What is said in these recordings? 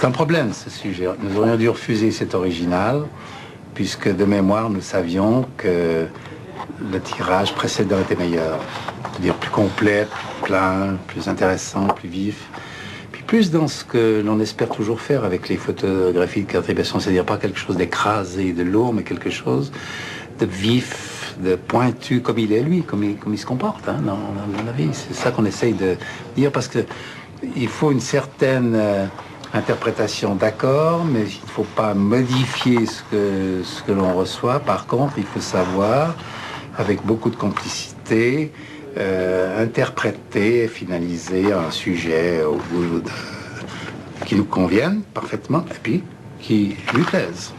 C'est un problème, ce sujet. Nous aurions dû refuser cet original, puisque de mémoire, nous savions que le tirage précédent était meilleur. C'est-à-dire plus complet, plus plein, plus intéressant, plus vif. Puis plus dans ce que l'on espère toujours faire avec les photographies de quatrième, c'est-à-dire pas quelque chose d'écrasé, de lourd, mais quelque chose de vif, de pointu, comme il est lui, comme il se comporte dans la vie. C'est ça qu'on essaye de dire, parce que il faut une certaine interprétation, d'accord, mais il ne faut pas modifier ce que l'on reçoit. Par contre, il faut savoir, avec beaucoup de complicité, interpréter et finaliser un sujet au bout qui nous convienne parfaitement et puis qui lui plaise.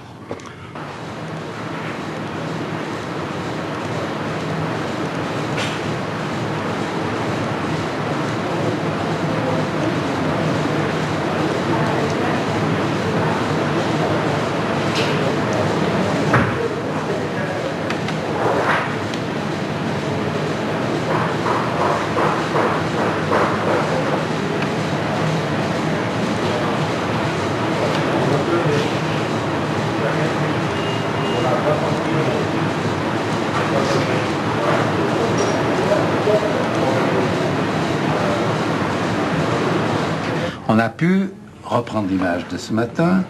On a pu reprendre l'image de ce matin,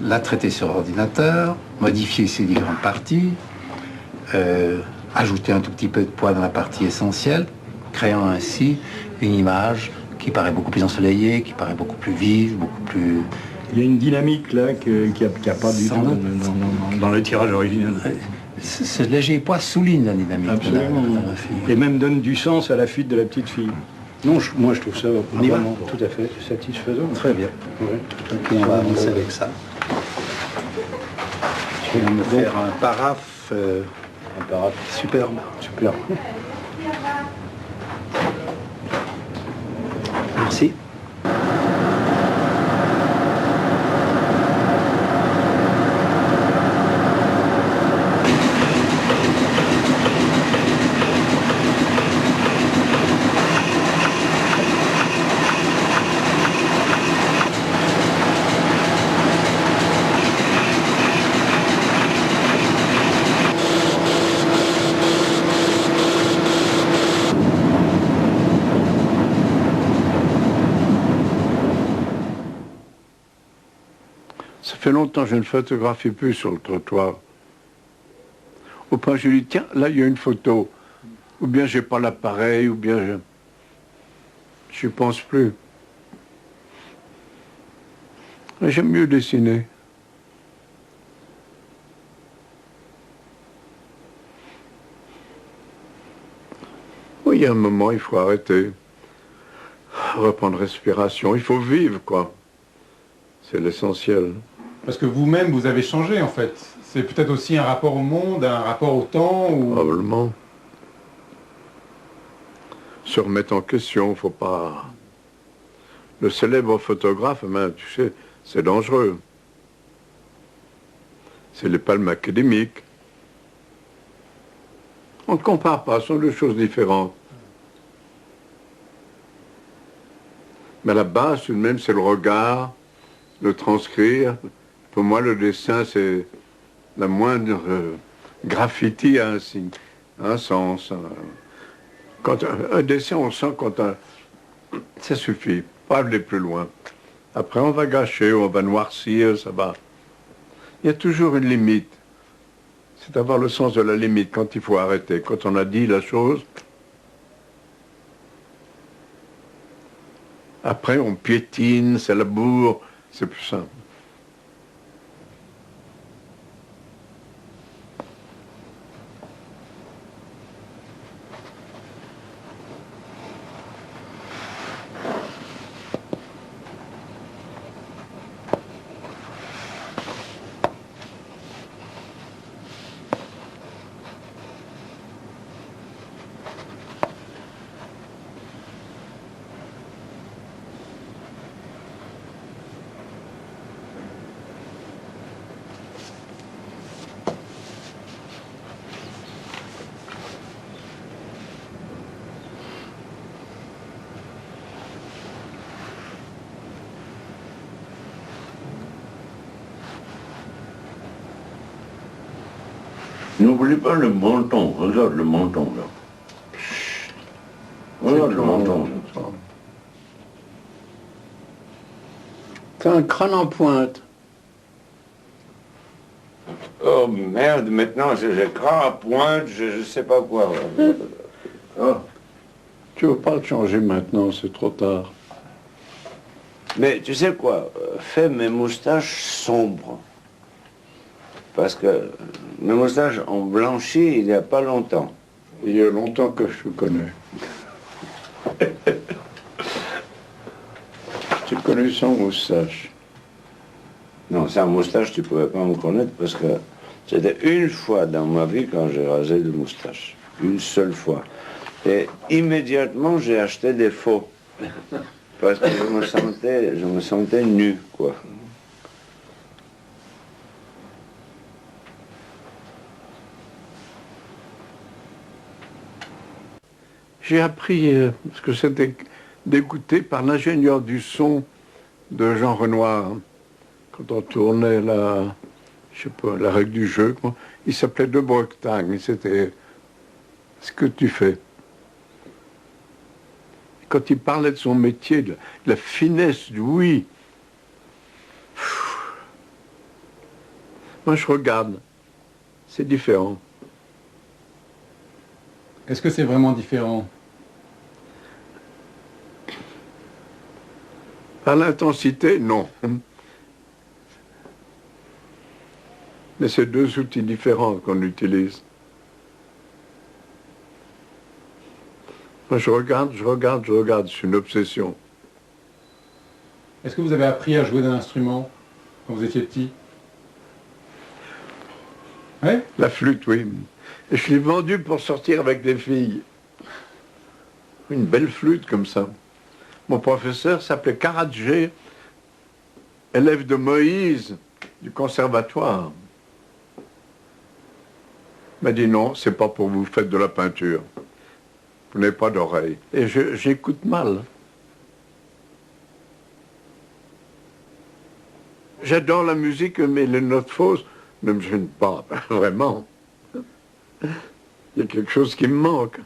la traiter sur ordinateur, modifier ses différentes parties, ajouter un tout petit peu de poids dans la partie essentielle, créant ainsi une image qui paraît beaucoup plus ensoleillée, qui paraît beaucoup plus vive, beaucoup plus... Il y a une dynamique là qu'il n'y a pas du tout dans le tirage original. Ce léger poids souligne la dynamique. Absolument. Et même donne du sens à la fuite de la petite fille. Non, moi je trouve ça vraiment tout à fait satisfaisant. Très bien. Ouais. Et on va avancer avec ça. Je vais me faire un paraphe superbe. Superbe. Merci. Ça fait longtemps que je ne photographie plus sur le trottoir. Au point, je dis, tiens, là, il y a une photo. Ou bien j'ai pas l'appareil, ou bien je n'y pense plus. J'aime mieux dessiner. Oui, il y a un moment, il faut arrêter. Reprendre respiration. Il faut vivre, quoi. C'est l'essentiel. Parce que vous-même, vous avez changé, en fait. C'est peut-être aussi un rapport au monde, un rapport au temps ou... Probablement. Se remettre en question, il ne faut pas... Le célèbre photographe, tu sais, c'est dangereux. C'est les palmes académiques. On ne compare pas, ce sont deux choses différentes. Mais à la base, tout de même, c'est le regard, le transcrire. Pour moi, le dessin, c'est la moindre graffiti a un sens. Quand un dessin, on sent quand ça suffit, pas aller plus loin. Après, on va gâcher, on va noircir, ça va. Il y a toujours une limite. C'est avoir le sens de la limite quand il faut arrêter. Quand on a dit la chose, après, on piétine, c'est la bourre, c'est plus simple. N'oublie pas le menton, regarde le menton là. Regarde le menton. T'as un crâne en pointe. Oh merde, maintenant j'ai crâne à pointe, je sais pas quoi. Oh. Tu veux pas le changer maintenant, c'est trop tard. Mais tu sais quoi, fais mes moustaches sombres. Parce que mes moustaches ont blanchi il n'y a pas longtemps. Il y a longtemps que je te connais. Tu connais sans moustache. Non, sans moustache, tu ne pouvais pas me connaître parce que c'était une fois dans ma vie quand j'ai rasé de moustache. Une seule fois. Et immédiatement, j'ai acheté des faux. Parce que je me sentais nu, quoi. J'ai appris ce que c'était d'écouter par l'ingénieur du son de Jean Renoir. Quand on tournait je sais pas, la règle du jeu, quoi. Il s'appelait De Bretagne, c'était ce que tu fais. Quand il parlait de son métier, de la finesse du oui, moi je regarde, c'est différent. Est-ce que c'est vraiment différent? Par l'intensité, non. Mais c'est deux outils différents qu'on utilise. Moi, je regarde, c'est une obsession. Est-ce que vous avez appris à jouer d'un instrument quand vous étiez petit? Oui? La flûte, oui. Et je l'ai vendue pour sortir avec des filles. Une belle flûte comme ça. Mon professeur s'appelait Karadjé, élève de Moïse du conservatoire. Il m'a dit non, c'est pas pour vous, faites de la peinture. Vous n'avez pas d'oreille. Et j'écoute mal. J'adore la musique, mais les notes fausses ne me gênent pas, vraiment. Il y a quelque chose qui me manque.